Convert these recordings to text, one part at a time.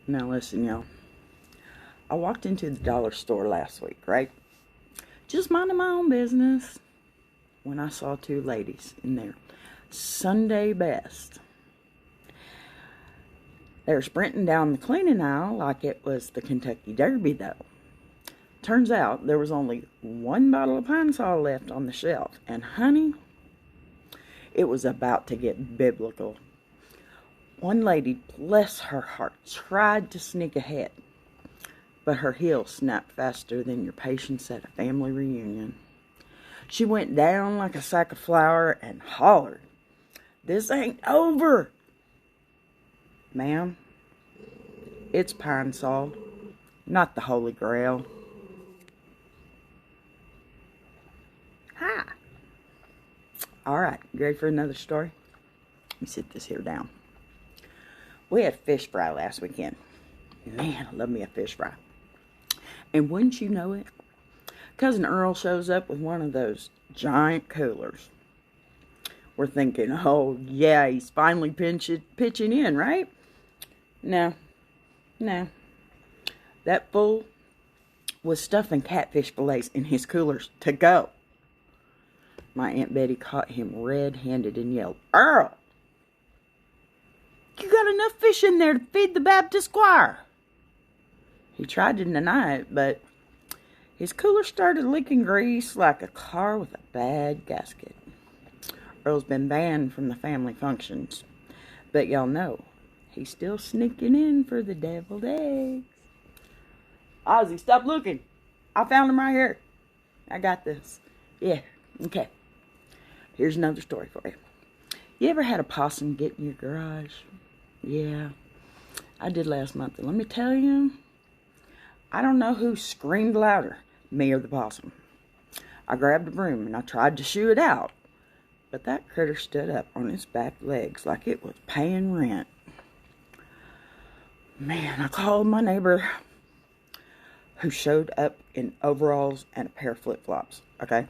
Now listen, y'all. I walked into the dollar store last week, right? Just minding my own business when I saw two ladies in there. Sunday best. They were sprinting down the cleaning aisle like it was the Kentucky Derby, though. Turns out there was only one bottle of Pine Sol left on the shelf. And honey, it was about to get biblical. One lady, bless her heart, tried to sneak ahead, but her heel snapped faster than your patience at a family reunion. She went down like a sack of flour and hollered, "This ain't over!" Ma'am, it's Pine Sol, not the Holy Grail. Hi. Alright, you ready for another story? Let me sit this here down. We had fish fry last weekend. Man, I love me a fish fry. And wouldn't you know it, Cousin Earl shows up with one of those giant coolers. We're thinking, oh yeah, he's finally pitching in, right? No. That fool was stuffing catfish fillets in his coolers to go. My Aunt Betty caught him red-handed and yelled, "Earl, you got enough fish in there to feed the Baptist choir." He tried to deny it, but his cooler started leaking grease like a car with a bad gasket. Earl's been banned from the family functions, but y'all know he's still sneaking in for the deviled eggs. Ozzy, stop looking. I found him right here. I got this. Yeah, okay. Here's another story for you. You ever had a possum get in your garage? Yeah, I did last month. And let me tell you, I don't know who screamed louder, me or the possum. I grabbed a broom and I tried to shoo it out, but that critter stood up on its back legs like it was paying rent. Man, I called my neighbor, who showed up in overalls and a pair of flip-flops, okay?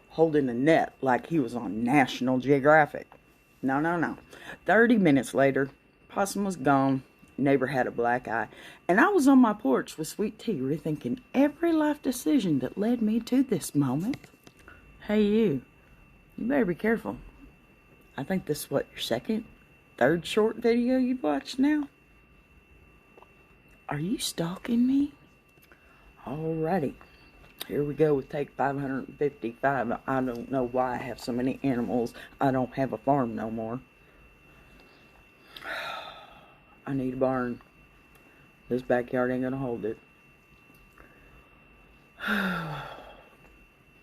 Holding a net like he was on National Geographic. No. 30 minutes later, possum was gone, neighbor had a black eye, and I was on my porch with sweet tea rethinking every life decision that led me to this moment. Hey you better be careful. I think this is what, your third short video you've watched now? Are you stalking me? Alrighty, here we go with take 555. I don't know why I have so many animals. I don't have a farm no more. I need a barn. This backyard ain't gonna hold it.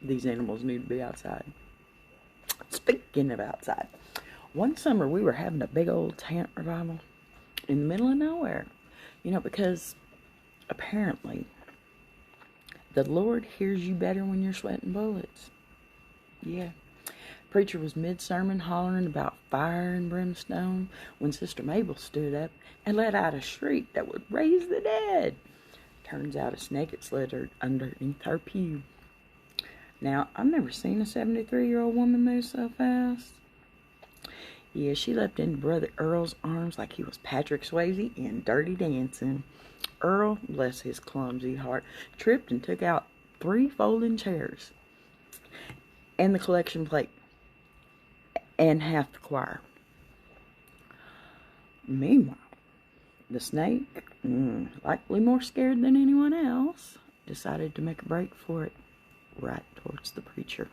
These animals need to be outside. Speaking of outside, one summer we were having a big old tent revival in the middle of nowhere. You know, because apparently the Lord hears you better when you're sweating bullets. Yeah. Preacher was mid-sermon hollering about fire and brimstone when Sister Mabel stood up and let out a shriek that would raise the dead. Turns out a snake had slithered underneath her pew. Now, I've never seen a 73-year-old woman move so fast. Yeah, she leapt into Brother Earl's arms like he was Patrick Swayze in Dirty Dancing. Earl, bless his clumsy heart, tripped and took out 3 folding chairs and the collection plate and half the choir. Meanwhile, the snake, likely more scared than anyone else, decided to make a break for it right towards the preacher.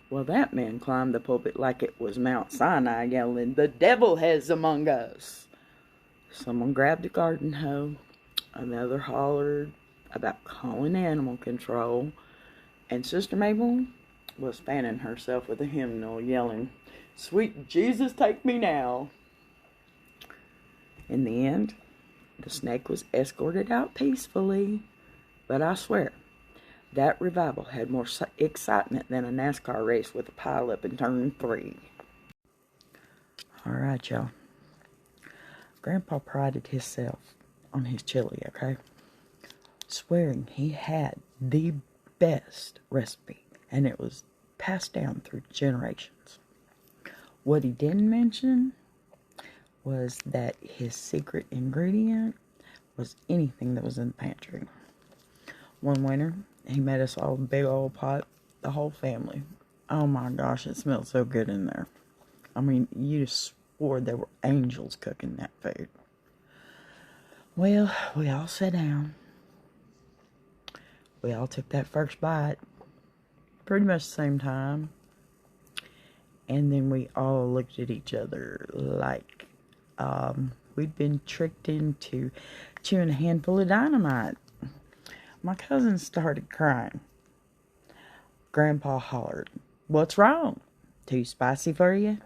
Well, that man climbed the pulpit like it was Mount Sinai, yelling, "The devil has among us." Someone grabbed a garden hoe. Another hollered about calling animal control. And Sister Mabel was fanning herself with a hymnal, yelling, "Sweet Jesus, take me now." In the end, the snake was escorted out peacefully. But I swear, that revival had more excitement than a NASCAR race with a pileup in turn 3. Alright, y'all. Grandpa prided himself on his chili, okay? Swearing he had the best recipe, and it was passed down through generations. What he didn't mention was that his secret ingredient was anything that was in the pantry. One winter, he made us all a big old pot, the whole family. Oh my gosh, it smelled so good in there. I mean, you just swore there were angels cooking that food. Well, we all sat down. We all took that first bite, pretty much the same time. And then we all looked at each other like we'd been tricked into chewing a handful of dynamite. My cousin started crying. Grandpa hollered, "What's wrong? Too spicy for you?"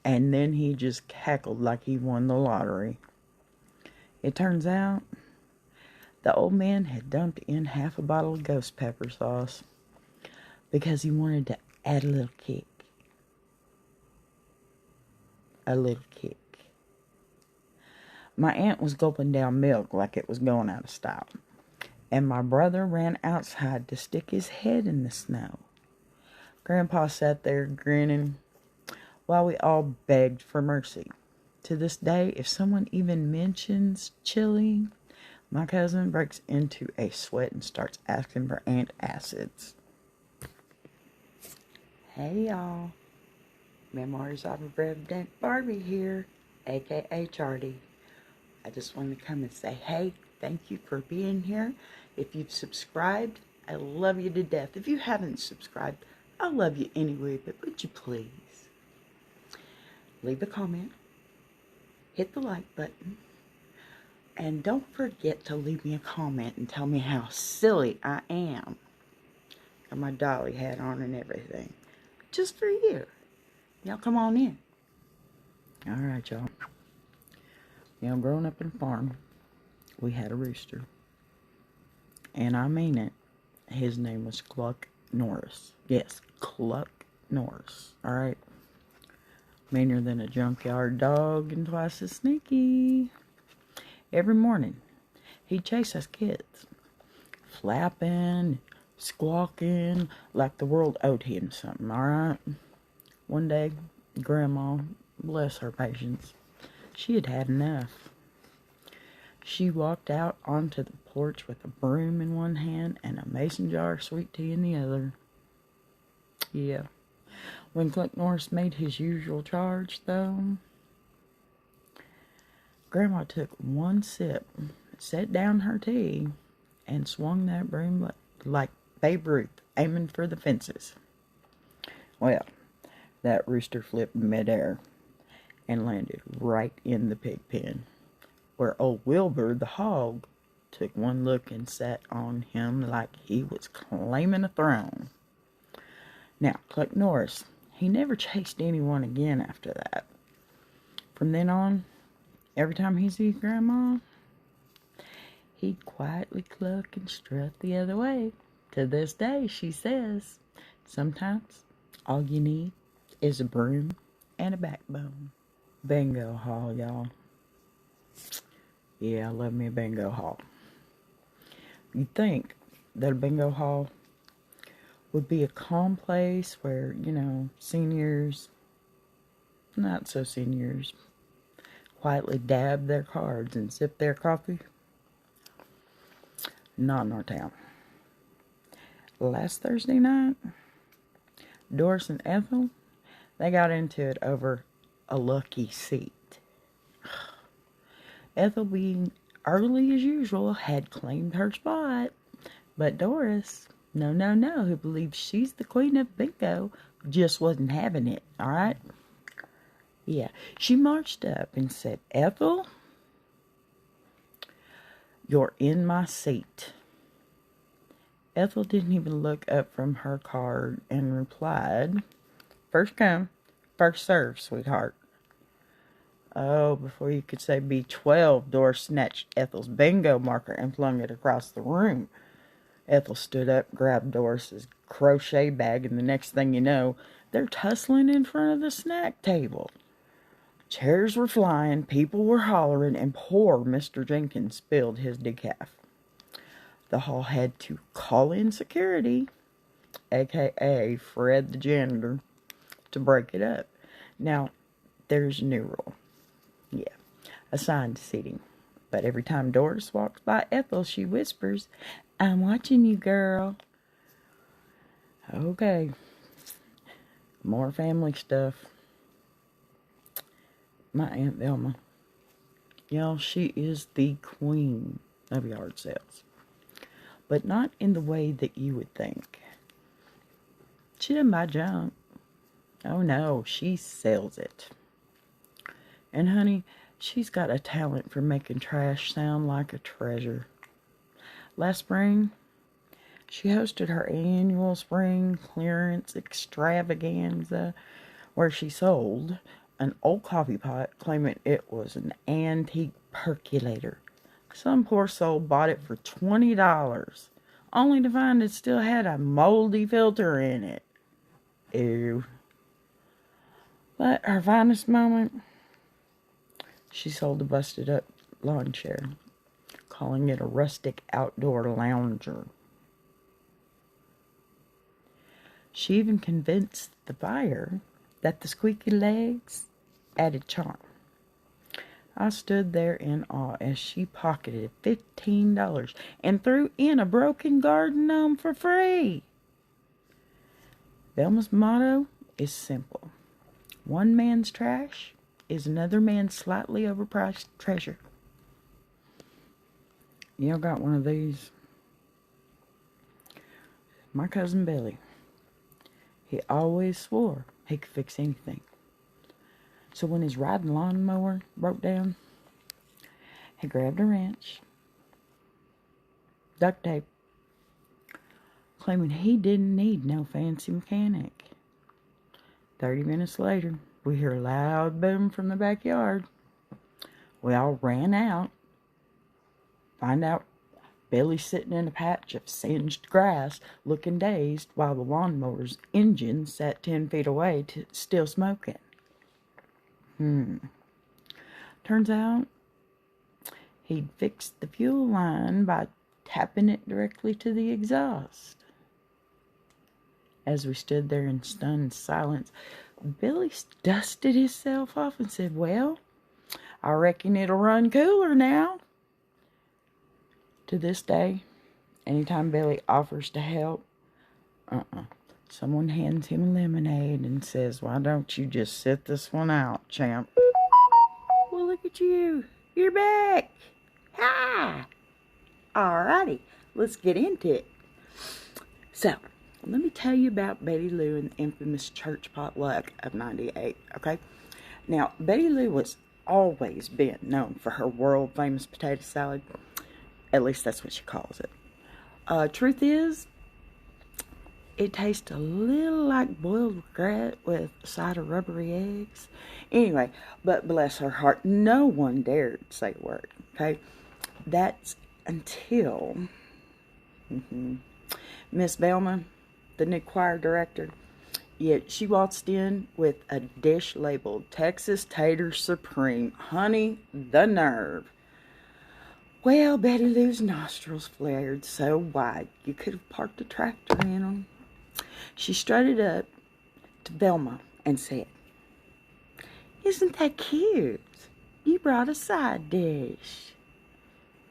And then he just cackled like he won the lottery. It turns out the old man had dumped in half a bottle of ghost pepper sauce because he wanted to add a little kick. A little kick. My aunt was gulping down milk like it was going out of style, and my brother ran outside to stick his head in the snow. Grandpa sat there grinning while we all begged for mercy. To this day, if someone even mentions chili, my cousin breaks into a sweat and starts asking for antacids. Hey y'all, Memoirs of a Redneck Bar-Bee here, aka Chardy. I just wanted to come and say, hey, thank you for being here. If you've subscribed, I love you to death. If you haven't subscribed, I love you anyway, but would you please leave a comment, hit the like button, and don't forget to leave me a comment and tell me how silly I am. Got my dolly hat on and everything. Just for you. Y'all come on in. Alright, y'all. You know, growing up in a farm, we had a rooster. And I mean it. His name was Cluck Norris. Yes, Cluck Norris. Alright? Meaner than a junkyard dog and twice as sneaky. Every morning, he'd chase us kids. Flapping, squawking, like the world owed him something, alright? One day, Grandma, bless her patience, she had had enough. She walked out onto the porch with a broom in one hand and a mason jar of sweet tea in the other. Yeah. When Cluck Norris made his usual charge, though, Grandma took one sip, set down her tea, and swung that broom like Babe Ruth, aiming for the fences. Well, that rooster flipped midair and landed right in the pig pen, where old Wilbur the hog took one look and sat on him like he was claiming a throne. Now, Cluck Norris, he never chased anyone again after that. From then on, every time he sees Grandma, he'd quietly cluck and strut the other way. To this day, she says, sometimes all you need is a broom and a backbone. Bingo hall, y'all. Yeah, I love me a bingo hall. You'd think that a bingo hall would be a calm place where, you know, seniors, not so seniors, quietly dab their cards and sip their coffee. Not in our town. Last Thursday night, Doris and Ethel, they got into it over a lucky seat. Ethel, being early as usual, had claimed her spot, but Doris, no, who believes she's the queen of bingo, just wasn't having it, alright? Yeah, she marched up and said, Ethel, you're in my seat. Ethel didn't even look up from her card and replied, first come, first serve, sweetheart. Oh, before you could say B12, Doris snatched Ethel's bingo marker and flung it across the room. Ethel stood up, grabbed Doris's crochet bag, and the next thing you know, they're tussling in front of the snack table. Chairs were flying, people were hollering, and poor Mr. Jenkins spilled his decaf. The hall had to call in security, aka Fred the janitor, to break it up. Now, there's a new rule. Yeah, assigned seating. But every time Doris walks by Ethel, she whispers, "I'm watching you, girl." Okay, more family stuff. My Aunt Velma. Y'all, she is the queen of yard sales. But not in the way that you would think. She doesn't buy junk. Oh no, she sells it. And honey, she's got a talent for making trash sound like a treasure. Last spring, she hosted her annual spring clearance extravaganza where she sold an old coffee pot claiming it was an antique percolator. Some poor soul bought it for $20, only to find it still had a moldy filter in it. Ew. But her finest moment, she sold a busted up lawn chair, calling it a rustic outdoor lounger. She even convinced the buyer that the squeaky legs added charm. I stood there in awe as she pocketed $15 and threw in a broken garden gnome for free. Velma's motto is simple. One man's trash is another man's slightly overpriced treasure. You know, got one of these. My cousin Billy. He always swore he could fix anything. So when his riding lawnmower broke down, he grabbed a wrench, duct tape, claiming he didn't need no fancy mechanic. 30 minutes later, we hear a loud boom from the backyard. We all ran out, find out Billy's sitting in a patch of singed grass, looking dazed, while the lawnmower's engine sat 10 feet away, still smoking. Turns out, he'd fixed the fuel line by tapping it directly to the exhaust. As we stood there in stunned silence, Billy dusted himself off and said, "Well, I reckon it'll run cooler now." To this day, anytime Billy offers to help, someone hands him lemonade and says, "Why don't you just sit this one out, champ?" Well, look at you. You're back. Hi. Alrighty, let's get into it. So, let me tell you about Betty Lou and the infamous church potluck of '98, okay? Now, Betty Lou was always been known for her world-famous potato salad. At least that's what she calls it. Truth is, it tastes a little like boiled regret with a side of rubbery eggs. Anyway, but bless her heart, no one dared say a word, okay? That's until Miss Velma, the new choir director, yet she waltzed in with a dish labeled Texas Tater Supreme. Honey, the nerve. Well, Betty Lou's nostrils flared so wide you could have parked a tractor in them. She strutted up to Velma and said, "Isn't that cute? You brought a side dish."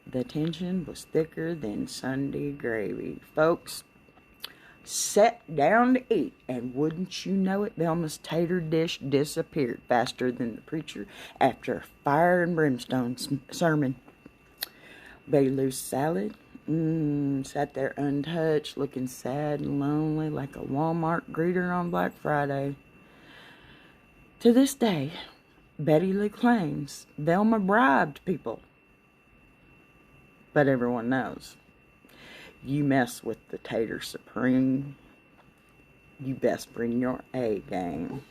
The tension was thicker than Sunday gravy. Folks sat down to eat, and wouldn't you know it, Velma's tater dish disappeared faster than the preacher after a fire and brimstone sermon. Betty Lou's salad sat there untouched, looking sad and lonely like a Walmart greeter on Black Friday. To this day, Betty Lou claims Velma bribed people. But everyone knows, you mess with the Tater Supreme, you best bring your A game.